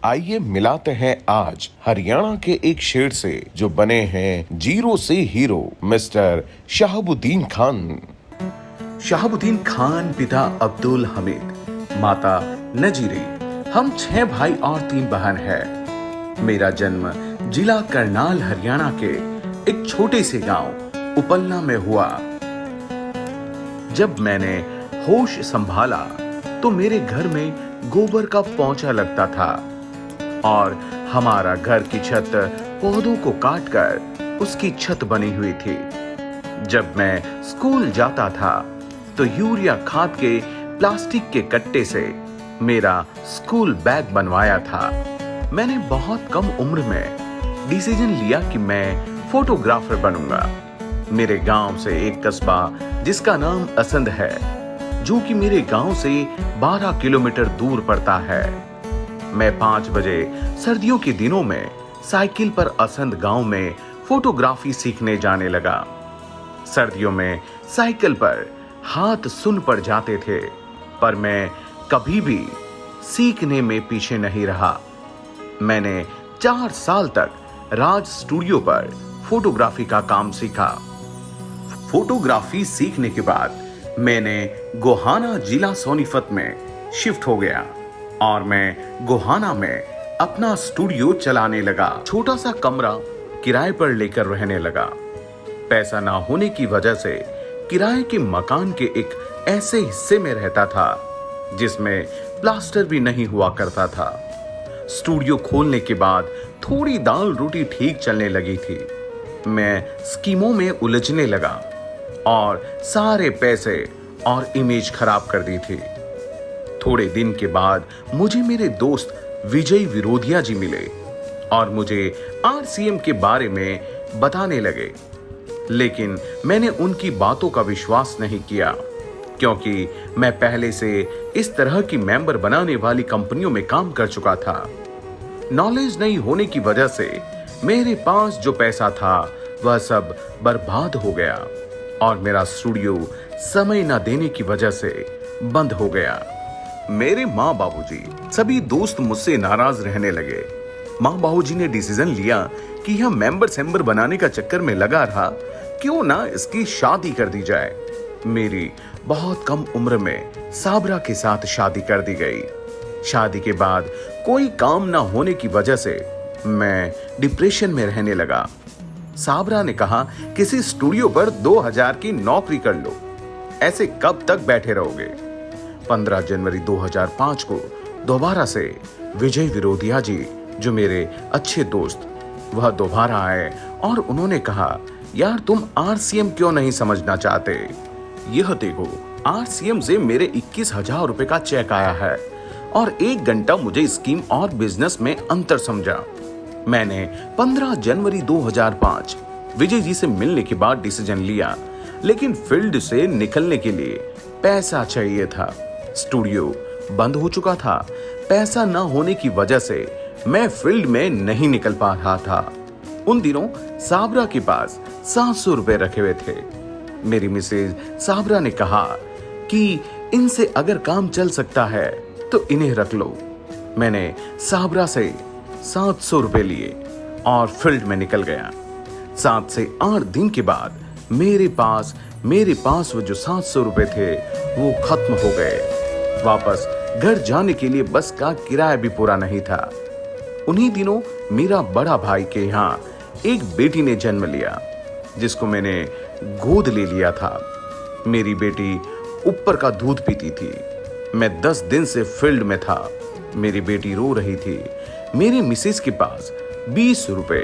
आइए मिलाते हैं आज हरियाणा के एक शेर से जो बने हैं जीरो से हीरो, मिस्टर शहाबुद्दीन खान। शहाबुद्दीन खान, पिता अब्दुल हमीद, माता नजीरी। हम 6 भाई और 3 बहन है। मेरा जन्म जिला करनाल हरियाणा के एक छोटे से गांव उपलना में हुआ। जब मैंने होश संभाला तो मेरे घर में गोबर का पोंछा लगता था और हमारा घर की छत पौधों को काटकर उसकी छत बनी हुई थी। जब मैं स्कूल जाता था तो यूरिया खाद के प्लास्टिक के कट्टे से मेरा स्कूल बैग बनवाया था। मैंने बहुत कम उम्र में डिसीजन लिया कि मैं फोटोग्राफर बनूंगा। मेरे गांव से एक कस्बा जिसका नाम असंध है, जो कि मेरे गांव से 12 किलोमीटर दूर पड़ता है। मैं 5 बजे सर्दियों के दिनों में साइकिल पर असंध गांव में फोटोग्राफी सीखने जाने लगा। सर्दियों में साइकिल पर हाथ सुन पड़ जाते थे, पर मैं कभी भी सीखने में पीछे नहीं रहा। मैंने 4 साल तक राज स्टूडियो पर फोटोग्राफी का काम सीखा। फोटोग्राफी सीखने के बाद मैंने गोहाना जिला सोनीपत में शिफ्ट हो गया और मैं गोहाना में अपना स्टूडियो चलाने लगा। छोटा सा कमरा किराए पर लेकर रहने लगा। पैसा ना होने की वजह से किराए के मकान के एक ऐसे हिस्से में रहता था जिसमें प्लास्टर भी नहीं हुआ करता था। स्टूडियो खोलने के बाद थोड़ी दाल रोटी ठीक चलने लगी थी। मैं स्कीमों में उलझने लगा और सारे पैसे और इमेज खराब कर दी थी। थोड़े दिन के बाद मुझे मेरे दोस्त विजय विरोधिया जी मिले और मुझे आरसीएम के बारे में बताने लगे, लेकिन मैंने उनकी बातों का विश्वास नहीं किया क्योंकि मैं पहले से इस तरह की मेंबर बनाने वाली कंपनियों में काम कर चुका था। नॉलेज नहीं होने की वजह से मेरे पास जो पैसा था वह सब बर्बाद हो गया और मेरा स्टूडियो समय न देने की वजह से बंद हो गया। मेरे माँ बाबूजी सभी दोस्त मुझसे नाराज रहने लगे। माँ बाबूजी ने डिसीजन लिया कि यह मेंबर बनाने का चक्कर में लगा रहा, क्यों ना इसकी शादी कर दी जाए। मेरी बहुत कम उम्र में साबरा के साथ शादी कर दी गई। शादी के बाद कोई काम ना होने की वजह से मैं डिप्रेशन में रहने लगा। साबरा ने कहा, किसी स्टूडियो पर 2000 की नौकरी कर लो, ऐसे कब तक बैठे रहोगे। 15 जनवरी 2005 को दोबारा से विजय विरोधिया जी, जो मेरे अच्छे दोस्त, वह दोबारा आए और उन्होंने कहा, यार तुम आरसीएम क्यों नहीं समझना चाहते। यह देखो, आरसीएम से मेरे 21,000 रुपए का चेक आया है और 1 घंटा मुझे स्कीम और बिजनेस में अंतर समझा। मैंने 15 जनवरी 2005 विजय जी से मिलने के बाद डिसीजन लिया, लेकिन फील्ड से निकलने के लिए पैसा चाहिए था। स्टूडियो बंद हो चुका था। पैसा न होने की वजह से मैं फील्ड में नहीं निकल पा रहा था। उन दिनों साबरा के पास 700 रुपए रखे हुए थे। मेरी मिसेज साबरा ने कहा कि इनसे अगर काम चल सकता है तो इन्हें रख लो। मैंने साबरा से 700 रुपए लिए और फील्ड में निकल गया। 7 से 8 दिन के बाद मेरे पास वो जो 700 रुपए थे वो खत्म हो गए। वापस घर जाने के लिए बस का किराया भी पूरा नहीं था। उन्हीं दिनों मेरा बड़ा भाई के यहाँ एक बेटी ने जन्म लिया, जिसको मैंने गोद ले लिया था। मेरी बेटी ऊपर का दूध पीती थी। मैं 10 दिन से फील्ड में था। मेरी बेटी रो रही थी। मेरी मिसेस के पास 20 रुपए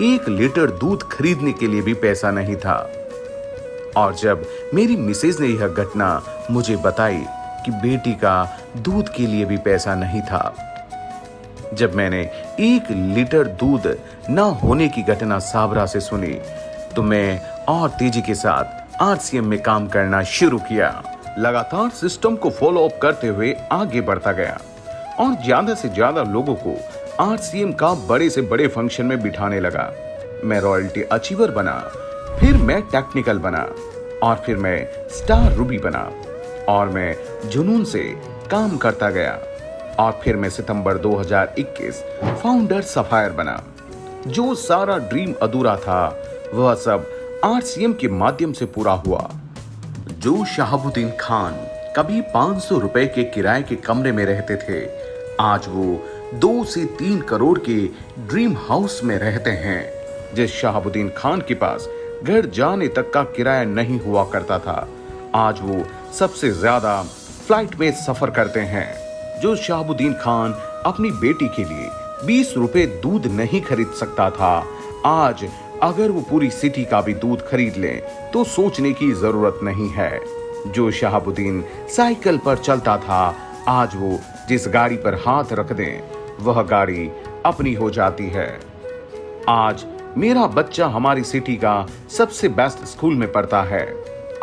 1 लीटर दूध खरीदने के लिए भी पैसा नहीं था। और जब मेरी मिसेस ने यह घटना मुझे बताई कि बेटी का दूध के लिए भी पैसा नहीं था, जब मैंने 1 लीटर दूध न होने की घटना साबरा से सुनी, तो मैं और तेजी के साथ आरसीएम में काम करना शुरू किया। लगातार सिस्टम को फॉलो अप करते हुए आगे बढ़ता गया और ज्यादा से ज्यादा लोगों को आरसीएम का बड़े से बड़े फंक्शन में बिठाने लगा। मैं रॉयल्टी अचीवर बना, फिर मैं टेक्निकल बना और फिर मैं स्टार रूबी बना और मैं जुनून से काम करता गया। और फिर मैं सितंबर 2021 फाउंडर सफायर बना। जो सारा ड्रीम अधूरा था वह सब आरसीएम के माध्यम से पूरा हुआ। जो शहाबुद्दीन खान कभी 500 रुपए के किराए के कमरे में रहते थे, आज वो 2 से 3 करोड़ के ड्रीम हाउस में रहते हैं। जिस शहाबुद्दीन खान के पास घर जाने तक का किराया नहीं हुआ करता था, आज वो सबसे ज्यादा फ्लाइट में सफर करते हैं। जो शहाबुद्दीन खान अपनी बेटी के लिए 20 रुपए दूध नहीं खरीद सकता था, आज अगर वो पूरी सिटी का भी दूध खरीद लें तो सोचने की जरूरत नहीं है। जो शहाबुद्दीन साइकिल पर चलता था, आज वो जिस गाड़ी पर हाथ रख दें वह गाड़ी अपनी हो जाती है। आज मेरा बच्चा हमारी सिटी का सबसे बेस्ट स्कूल में पढ़ता है।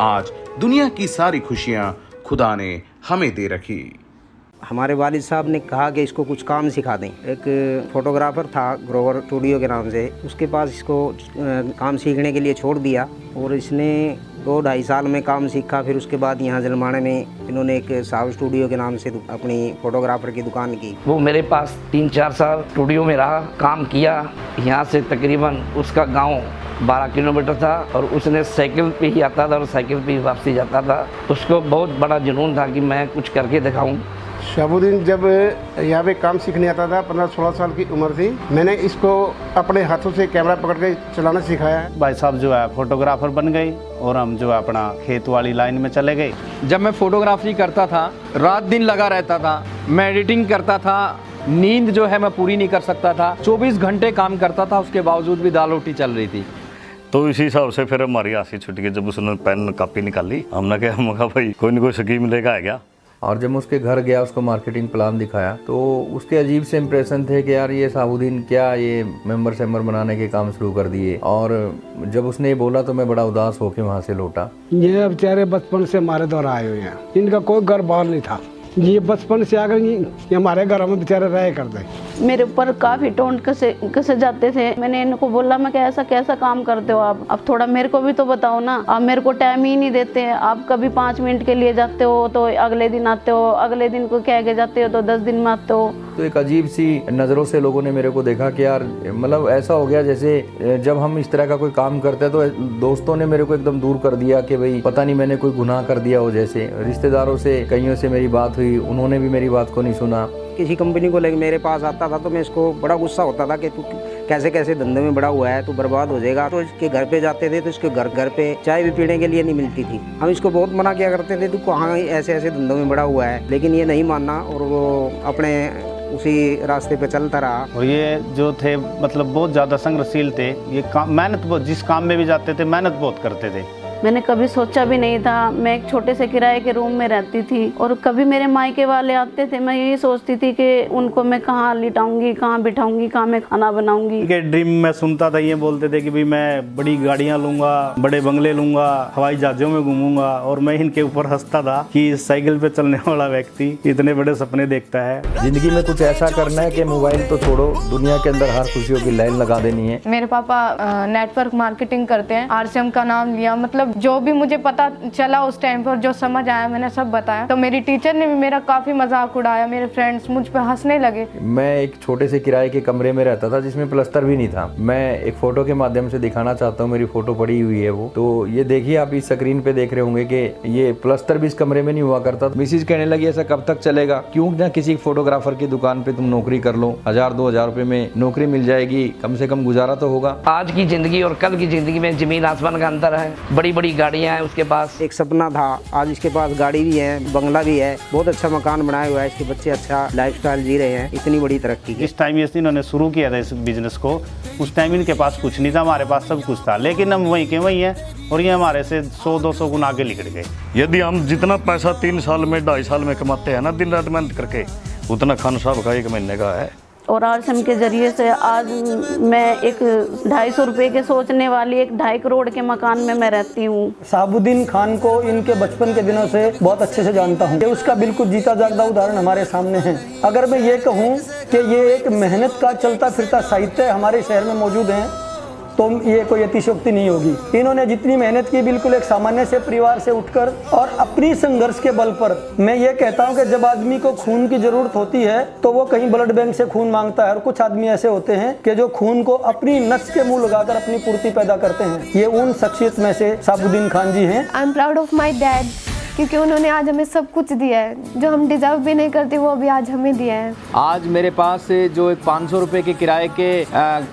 आज दुनिया की सारी खुशियां खुदा ने हमें दे रखी। हमारे वालिद साहब ने कहा कि इसको कुछ काम सिखा दें। एक फोटोग्राफर था ग्रोवर स्टूडियो के नाम से, उसके पास इसको काम सीखने के लिए छोड़ दिया और इसने 2-2.5 साल में काम सीखा। फिर उसके बाद यहाँ जलमाने में इन्होंने एक साहब स्टूडियो के नाम से अपनी फोटोग्राफर की दुकान की। वो मेरे पास 3-4 साल स्टूडियो में रहा, काम किया। यहाँ से तकरीबन उसका गांव 12 किलोमीटर था और उसने साइकिल पे ही आता था और साइकिल पे ही वापसी जाता था। उसको बहुत बड़ा जुनून था कि मैं कुछ करके दिखाऊं। शहाबुद्दीन जब यहाँ पे काम सीखने आता था, 15-16 साल की उम्र थी, मैंने इसको अपने हाथों से कैमरा पकड़ के चलाना सिखाया। भाई साहब जो है फोटोग्राफर बन गए और हम जो है अपना खेत वाली लाइन में चले गए। जब मैं फोटोग्राफी करता था, रात दिन लगा रहता था, मैं एडिटिंग करता था, नींद जो है मैं पूरी नहीं कर सकता था। 24 घंटे काम करता था, उसके बावजूद भी दाल रोटी चल रही थी। तो इसी हिसाब से फिर हमारी हंसी छुट गई जब उसने पेन कापी निकाली। हमने कहा भाई कोई ना कोई स्कीम लेगा है क्या। और जब मैं उसके घर गया, उसको मार्केटिंग प्लान दिखाया तो उसके अजीब से इम्प्रेशन थे कि यार ये शहाबुद्दीन क्या ये मेंबर बनाने के काम शुरू कर दिए। और जब उसने ये बोला तो मैं बड़ा उदास होकर वहाँ से लौटा। ये बेचारे बचपन से हमारे द्वारा आए हुए हैं, इनका कोई घर बार नहीं था। ये बचपन से आकर ये हमारे घर में बेचारे रहे करते। मेरे ऊपर काफी टोंट कसे जाते थे। मैंने इनको बोला मैं कैसा कैसा काम करते हो आप, अब थोड़ा मेरे को भी तो बताओ ना। आप मेरे को टाइम ही नहीं देते। आप कभी 5 मिनट के लिए जाते हो तो अगले दिन आते हो, अगले दिन को कह के जाते हो तो 10 दिन में आते हो। तो एक अजीब सी नज़रों से लोगों ने मेरे को देखा कि यार मतलब ऐसा हो गया जैसे जब हम इस तरह का कोई काम करते हैं तो दोस्तों ने मेरे को एकदम दूर कर दिया कि भाई पता नहीं मैंने कोई गुनाह कर दिया हो। जैसे रिश्तेदारों से कईयों से मेरी बात हुई, उन्होंने भी मेरी बात को नहीं सुना। किसी कंपनी को लेकर मेरे पास आता था तो मैं इसको बड़ा गुस्सा होता था कि तू कैसे कैसे धंधे में बड़ा हुआ है, तू बर्बाद हो जाएगा। तो इसके घर पे जाते थे तो इसके घर पे चाय भी पीने के लिए नहीं मिलती थी। हम इसको बहुत मना किया करते थे, तू कहाँ ऐसे ऐसे धंधों में बड़ा हुआ है, लेकिन ये नहीं मानना और वो अपने उसी रास्ते पे चलता रहा। और ये जो थे मतलब बहुत ज़्यादा संघर्षशील थे। ये काम मेहनत बहुत, जिस काम में भी जाते थे मेहनत बहुत करते थे। मैंने कभी सोचा भी नहीं था। मैं एक छोटे से किराए के रूम में रहती थी और कभी मेरे मायके वाले आते थे, मैं यही सोचती थी कि उनको मैं कहाँ लिटाऊंगी, कहाँ बिठाऊंगी, कहाँ मैं खाना बनाऊंगी। के ड्रीम में सुनता था, ये बोलते थे कि भाई मैं बड़ी गाड़ियाँ लूंगा, बड़े बंगले लूंगा, हवाई जहाजों में घूमूंगा। और मैं इनके ऊपर हंसता था कि साइकिल पे चलने वाला व्यक्ति इतने बड़े सपने देखता है। जिंदगी में कुछ ऐसा करना है कि मोबाइल तो छोड़ो, दुनिया के अंदर हर खुशियों की लाइन लगा देनी है। मेरे पापा नेटवर्क मार्केटिंग करते हैं, आरसीएम का नाम लिया। मतलब जो भी मुझे पता चला उस टाइम पर, जो समझ आया मैंने सब बताया। तो मेरी टीचर ने भी मेरा काफी मजाक उड़ाया, मेरे फ्रेंड्स मुझ पे हंसने लगे। मैं एक छोटे से किराए के कमरे में रहता था जिसमें प्लस्तर भी नहीं था। मैं एक फोटो के माध्यम से दिखाना चाहता हूँ, मेरी फोटो पड़ी हुई है वो। तो ये देखिए आप इस स्क्रीन पे देख रहे होंगे कि ये प्लस्तर भी इस कमरे में नहीं हुआ करता। मिसिज कहने लगी ऐसा कब तक चलेगा, क्यों ना किसी फोटोग्राफर की दुकान पे तुम नौकरी कर लो, 1000-2000 रुपए में नौकरी मिल जाएगी, कम से कम गुजारा तो होगा। आज की जिंदगी और कल की जिंदगी में जमीन आसमान का अंतर है। बड़ी बड़ी गाड़ियां हैं उसके पास। एक सपना था, आज इसके पास गाड़ी भी है, बंगला भी है, बहुत अच्छा मकान बनाया हुआ है, इसके बच्चे अच्छा लाइफस्टाइल जी रहे हैं। इतनी बड़ी तरक्की की। जिस टाइम इन्होंने शुरू किया था इस बिजनेस को, उस टाइम इनके पास कुछ नहीं था, हमारे पास सब कुछ था। लेकिन हम वहीं के वहीं हैं और ये हमारे से 100-200 गुना आगे निकल गए। यदि हम जितना पैसा 3 साल में 2.5 साल में कमाते हैं ना दिन रात मेहनत करके, उतना खान साहब का 1 महीने का है। और आरसीएम के जरिए से आज मैं एक 250 रुपए के सोचने वाली एक 2.5 करोड़ के मकान में मैं रहती हूँ। शहाबुद्दीन खान को इनके बचपन के दिनों से बहुत अच्छे से जानता हूँ। उसका बिल्कुल जीता जागता उदाहरण हमारे सामने है। अगर मैं ये कहूँ कि ये एक मेहनत का चलता फिरता साहित्य हमारे शहर में मौजूद है तो ये कोई अतिशयोक्ति नहीं होगी। इन्होंने जितनी मेहनत की, बिल्कुल एक सामान्य से परिवार से उठकर और अपनी संघर्ष के बल पर, मैं ये कहता हूँ कि जब आदमी को खून की जरूरत होती है तो वो कहीं ब्लड बैंक से खून मांगता है, और कुछ आदमी ऐसे होते हैं कि जो खून को अपनी नस के मुंह लगाकर अपनी पूर्ति पैदा करते हैं। ये उन शख्सियत में से शहाबुद्दीन खान जी हैं। I am proud of my dad, क्योंकि उन्होंने आज हमें सब कुछ दिया है, जो हम डिजर्व भी नहीं करते वो भी आज हमें दिया है। आज मेरे पास जो एक 500 रुपए के किराए के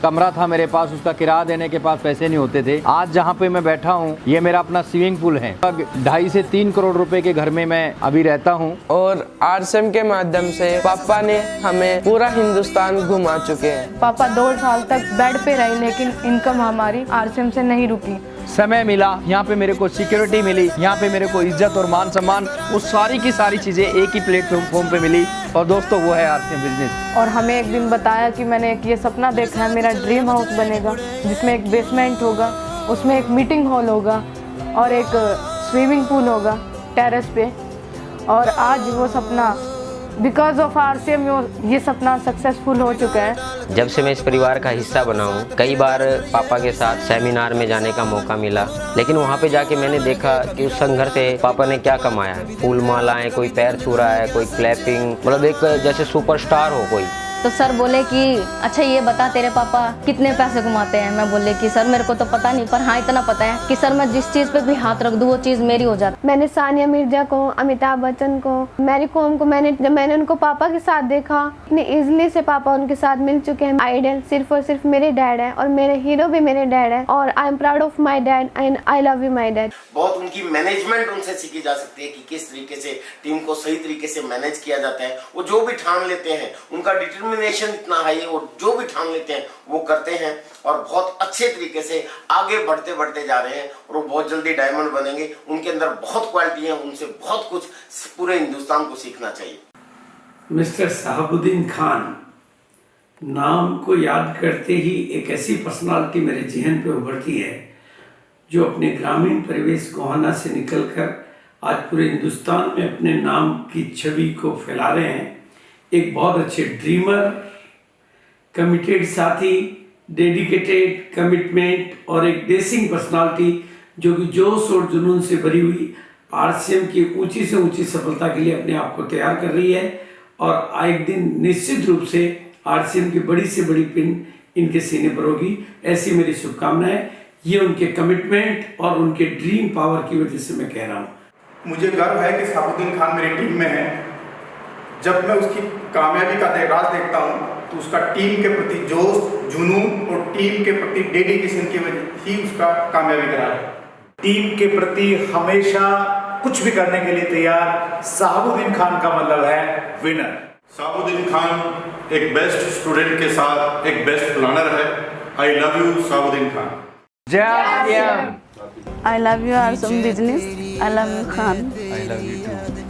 कमरा था मेरे पास, उसका किराया देने के पास पैसे नहीं होते थे। आज जहाँ पे मैं बैठा हूँ ये मेरा अपना स्विमिंग पूल है। 2.5 से 3 करोड़ रुपए के घर में मैं अभी रहता हूँ। और आरसीएम के माध्यम से पापा ने हमें पूरा हिंदुस्तान घुमा चुके हैं। पापा 2 साल तक बेड पे रहे, लेकिन इनकम हमारी आरसीएम से नहीं रुकी। समय मिला, यहाँ पे मेरे को सिक्योरिटी मिली, यहाँ पे मेरे को इज्जत और मान सम्मान, वो सारी की सारी चीज़ें एक ही प्लेटफॉर्म पे मिली। और दोस्तों वो है आरसीएम बिजनेस। और हमें एक दिन बताया कि मैंने एक ये सपना देखा है, मेरा ड्रीम हाउस बनेगा जिसमें एक बेसमेंट होगा, उसमें एक मीटिंग हॉल होगा और एक स्विमिंग पूल होगा टेरेस पे। और आज वो सपना बिकॉज ऑफ आरसीएम ये सपना सक्सेसफुल हो चुका है। जब से मैं इस परिवार का हिस्सा बना हूँ, कई बार पापा के साथ सेमिनार में जाने का मौका मिला, लेकिन वहाँ पे जाके मैंने देखा कि उस संघर्ष से पापा ने क्या कमाया है। फूल मालाएं, कोई पैर छू रहा है, कोई क्लैपिंग, मतलब एक जैसे सुपरस्टार हो कोई। तो सर बोले कि अच्छा ये बता तेरे पापा कितने पैसे कमाते हैं। मैं बोले कि सर मेरे को तो पता नहीं, पर हाँ इतना पता है कि सर मैं जिस चीज़ पे भी हाथ रख दूँ वो चीज़ मेरी हो जाती। मैंने सानिया मिर्जा को, अमिताभ बच्चन को, मैरी कॉम को, जब मैंने उनको पापा के साथ देखा, इतने इजीली से पापा उनके साथ मिल चुके हैं। आइडल सिर्फ और सिर्फ मेरे डैड है और मेरे हीरो भी मेरे डैड है। और I am proud of my dad and I love you my dad. बहुत उनकी मैनेजमेंट उनसे सीखी जा सकती है कि किस तरीके से टीम को सही तरीके से मैनेज किया जाता है। वो जो भी ठान लेते हैं, उनका डिटर्मिनेशन इतना है, वो जो भी ठान लेते हैं वो करते हैं और बहुत अच्छे तरीके से आगे बढ़ते बढ़ते जा रहे हैं और वो बहुत जल्दी डायमंड बनेंगे। उनके अंदर बहुत क्वालिटी है, उनसे बहुत कुछ पूरे हिंदुस्तान को सीखना चाहिए। मिस्टर शहाबुद्दीन खान नाम को याद करते ही एक ऐसी पर्सनालिटी मेरे जहन पे उभरती है जो अपने ग्रामीण परिवेश गोहाना से निकलकर आज पूरे हिंदुस्तान में अपने नाम की छवि को फैला रहे हैं। एक बहुत अच्छे ड्रीमर, कमिटेड साथी, डेडिकेटेड, कमिटमेंट और एक डेसिंग पर्सनालिटी जो कि जोश और जुनून से भरी हुई आरसीएम की ऊंची से ऊंची सफलता के लिए अपने आप को तैयार कर रही है। और एक दिन निश्चित रूप से आरसीएम की बड़ी से बड़ी पिन इनके सीने पर होगी, ऐसी मेरी शुभकामनाएं। ये उनके कमिटमेंट और उनके ड्रीम पावर की वजह से मैं कह रहा हूँ। मुझे गर्व है कि शहाबुद्दीन खान मेरी टीम में है। जब मैं उसकी कामयाबी का राज देखता हूँ तो उसका टीम के प्रति जोश, जुनून और टीम के प्रति डेडिकेशन की वजह ही उसका कामयाबी का राज है। टीम के प्रति हमेशा कुछ भी करने के लिए तैयार शहाबुद्दीन खान का मतलब है विनर। शहाबुद्दीन खान एक बेस्ट स्टूडेंट के साथ एक बेस्ट प्लानर है। I love you Shahabuddin Khan. I love you, Arsum Business. I love you, Khan. I love you too.